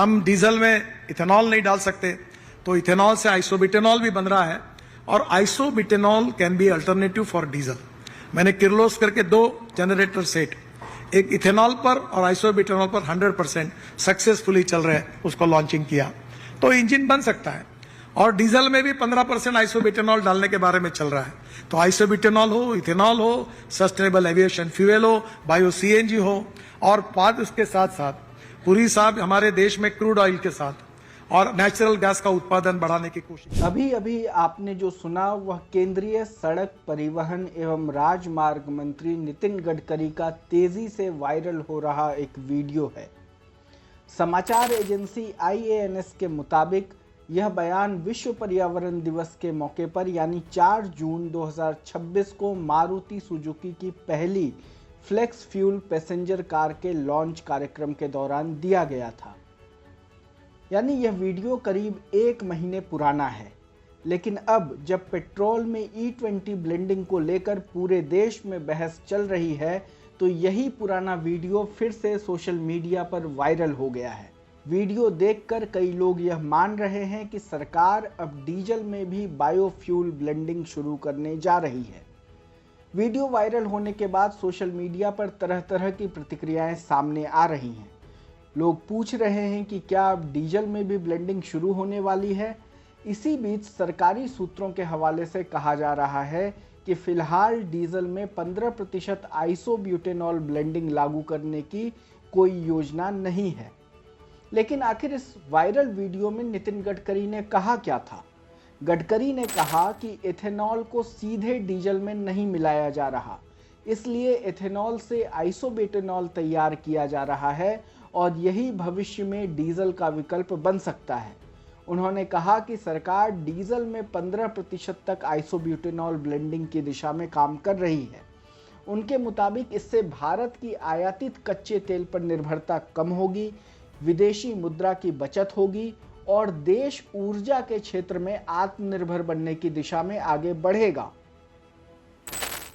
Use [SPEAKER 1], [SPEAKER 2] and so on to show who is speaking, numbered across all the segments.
[SPEAKER 1] हम डीजल में इथेनॉल नहीं डाल सकते, तो इथेनॉल से आइसोब्यूटेनॉल भी बन रहा है और isobutanol can be alternative for diesel. मैंने किर्लोस्कर के 2 जनरेटर सेट, एक इथेनॉल पर और आइसोब्यूटेनॉल पर 100% सक्सेसफुली चल रहे हैं, उसको लॉन्चिंग किया, तो इंजन बन सकता है। और डीजल में भी 15% आइसोब्यूटेनॉल डालने के बारे में चल रहा है। तो आइसोब्यूटेनॉल हो, इथेनॉल हो, सस्टेनेबल एविएशन फ्यूल हो, बायो सीएनजी हो, और बाद उसके साथ साथ पुरी साहब हमारे देश में क्रूड ऑयल के साथ और नेचुरल गैस का उत्पादन बढ़ाने की कोशिश।
[SPEAKER 2] अभी अभी आपने जो सुना वह केंद्रीय सड़क परिवहन एवं राजमार्ग मंत्री नितिन गडकरी का तेजी से वायरल हो रहा एक वीडियो है। समाचार एजेंसी IANS के मुताबिक यह बयान विश्व पर्यावरण दिवस के मौके पर यानी 4 जून 2026 को मारुति सुजुकी की पहली फ्लेक्स फ्यूल पैसेंजर कार के लॉन्च कार्यक्रम के दौरान दिया गया था। यानी यह वीडियो करीब 1 महीने पुराना है, लेकिन अब जब पेट्रोल में E20 ब्लेंडिंग को लेकर पूरे देश में बहस चल रही है, तो यही पुराना वीडियो फिर से सोशल मीडिया पर वायरल हो गया है। वीडियो देखकर कई लोग यह मान रहे हैं कि सरकार अब डीजल में भी बायोफ्यूल ब्लेंडिंग शुरू करने जा रही है। वीडियो वायरल होने के बाद सोशल मीडिया पर तरह तरह की प्रतिक्रियाएं सामने आ रही हैं। लोग पूछ रहे हैं कि क्या अब डीजल में भी ब्लेंडिंग शुरू होने वाली है। इसी बीच सरकारी सूत्रों के हवाले से कहा जा रहा है कि फिलहाल डीजल में 15% आइसोब्यूटेनॉल ब्लेंडिंग लागू करने की कोई योजना नहीं है। लेकिन आखिर इस वायरल वीडियो में नितिन गडकरी ने कहा क्या था? गडकरी ने कहा कि एथेनॉल को सीधे डीजल में नहीं मिलाया जा रहा, इसलिए एथेनॉल से आइसोब्यूटेनॉल तैयार किया जा रहा है और यही भविष्य में डीजल का विकल्प बन सकता है। उन्होंने कहा कि सरकार डीजल में 15% तक आइसोब्यूटेनॉल ब्लेंडिंग की दिशा में काम कर रही है। उनके मुताबिक इससे भारत की आयातित कच्चे तेल पर निर्भरता कम होगी, विदेशी मुद्रा की बचत होगी और देश ऊर्जा के क्षेत्र में आत्मनिर्भर बनने की दिशा में आगे बढ़ेगा।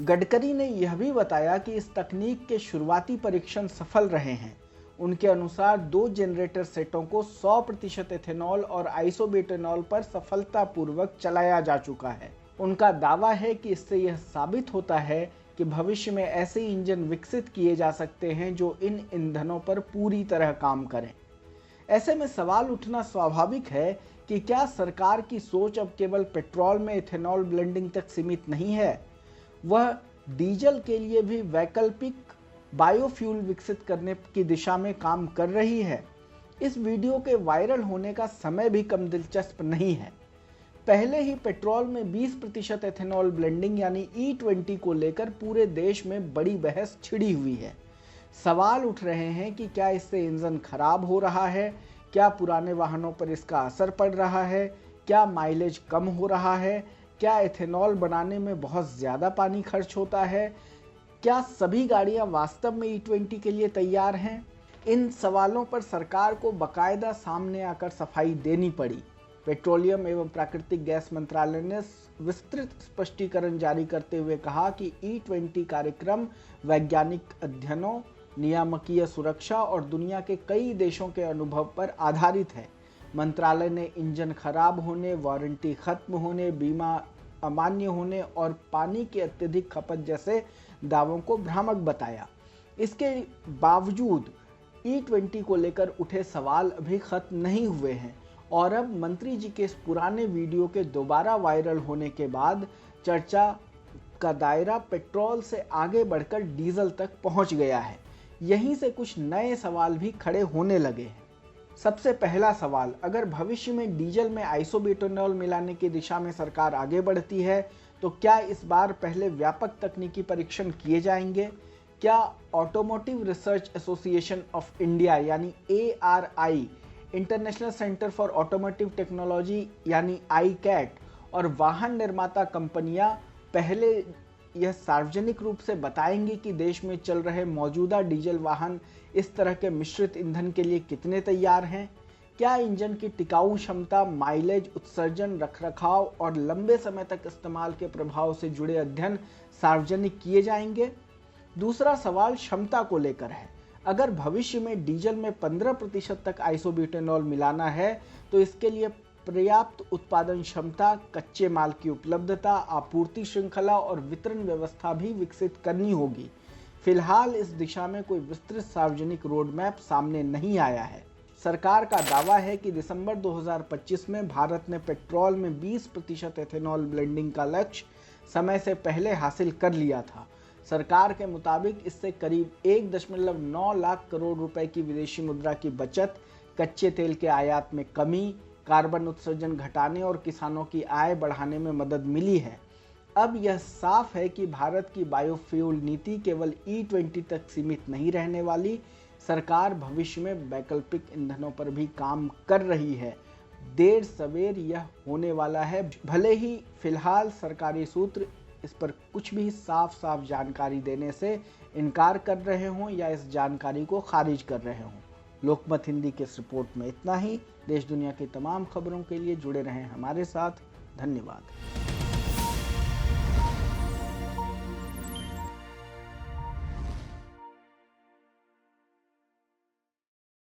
[SPEAKER 2] गडकरी ने यह भी बताया कि इस तकनीक के शुरुआती परीक्षण सफल रहे हैं। उनके अनुसार 2 जनरेटर सेटों को 100% एथेनॉल और आइसोब्यूटेनॉल पर सफलतापूर्वक चलाया जा चुका है। उनका दावा है कि इससे यह साबित होता है कि भविष्य में ऐसे इंजन विकसित किए जा सकते हैं जो इन ईंधनों पर पूरी तरह काम करें। ऐसे में सवाल उठना स्वाभाविक है कि क्या सरकार की सोच अब केवल पेट्रोल में एथेनॉल ब्लेंडिंग तक सीमित नहीं है, वह डीजल के लिए भी वैकल्पिक बायोफ्यूल विकसित करने की दिशा में काम कर रही है। इस वीडियो के वायरल होने का समय भी कम दिलचस्प नहीं है। पहले ही पेट्रोल में 20% एथेनॉल ब्लेंडिंग यानी E20 को लेकर पूरे देश में बड़ी बहस छिड़ी हुई है। सवाल उठ रहे हैं कि क्या इससे इंजन खराब हो रहा है, क्या पुराने वाहनों पर इसका असर पड़ रहा है, क्या माइलेज कम हो रहा है, क्या एथेनॉल बनाने में बहुत ज़्यादा पानी खर्च होता है, क्या सभी गाड़ियां वास्तव में E20 के लिए तैयार हैं? इन सवालों पर सरकार को बाकायदा सामने आकर सफाई देनी पड़ी। पेट्रोलियम एवं प्राकृतिक गैस मंत्रालय ने विस्तृत स्पष्टीकरण जारी करते हुए कहा कि E20 कार्यक्रम वैज्ञानिक अध्ययनों, नियामकीय सुरक्षा और दुनिया के कई देशों के अनुभव पर आधारित है। मंत्रालय ने इंजन खराब होने, वारंटी खत्म होने, बीमा अमान्य होने और पानी की अत्यधिक खपत जैसे दावों को भ्रामक बताया। इसके बावजूद E20 को लेकर उठे सवाल अभी खत्म नहीं हुए हैं और अब मंत्री जी के इस पुराने वीडियो के दोबारा वायरल होने के बाद चर्चा का दायरा पेट्रोल से आगे बढ़कर डीजल तक पहुंच गया है। यहीं से कुछ नए सवाल भी खड़े होने लगे हैं। सबसे पहला सवाल, अगर भविष्य में डीजल में आइसोब्यूटेनॉल मिलाने की दिशा में सरकार आगे बढ़ती है तो क्या इस बार पहले व्यापक तकनीकी परीक्षण किए जाएंगे? क्या automotive research association of India यानी ARI, international centre for automotive technology यानी ICAT और वाहन निर्माता कंपनियां पहले यह सार्वजनिक रूप से बताएंगी कि देश में चल रहे मौजूदा डीजल वाहन इस तरह के मिश्रित ईंधन के लिए कितने तैयार हैं? क्या इंजन की टिकाऊ क्षमता, माइलेज, उत्सर्जन, रखरखाव और लंबे समय तक इस्तेमाल के प्रभाव से जुड़े अध्ययन सार्वजनिक किए जाएंगे? दूसरा सवाल क्षमता को लेकर है। अगर भविष्य में डीजल में 15% तक आइसोब्यूटेनॉल मिलाना है तो इसके लिए पर्याप्त उत्पादन क्षमता, कच्चे माल की उपलब्धता, आपूर्ति श्रृंखला और वितरण व्यवस्था भी विकसित करनी होगी। फिलहाल इस दिशा में कोई विस्तृत सार्वजनिक रोड मैप सामने नहीं आया है। सरकार का दावा है कि दिसंबर 2025 में भारत ने पेट्रोल में 20% एथेनॉल ब्लेंडिंग का लक्ष्य समय से पहले हासिल कर लिया था। सरकार के मुताबिक इससे करीब 1.9 लाख करोड़ रुपए की विदेशी मुद्रा की बचत, कच्चे तेल के आयात में कमी, कार्बन उत्सर्जन घटाने और किसानों की आय बढ़ाने में मदद मिली है। अब यह साफ है कि भारत की बायोफ्यूल नीति केवल E20 तक सीमित नहीं रहने वाली। सरकार भविष्य में वैकल्पिक ईंधनों पर भी काम कर रही है। देर सवेर यह होने वाला है। भले ही फिलहाल सरकारी सूत्र इस पर कुछ भी साफ जानकारी देने से इनकार कर रहे हों या इस जानकारी को खारिज कर रहे हों। लोकमत हिंदी के इस रिपोर्ट में इतना ही। देश दुनिया की तमाम खबरों के लिए जुड़े रहें हमारे साथ। धन्यवाद।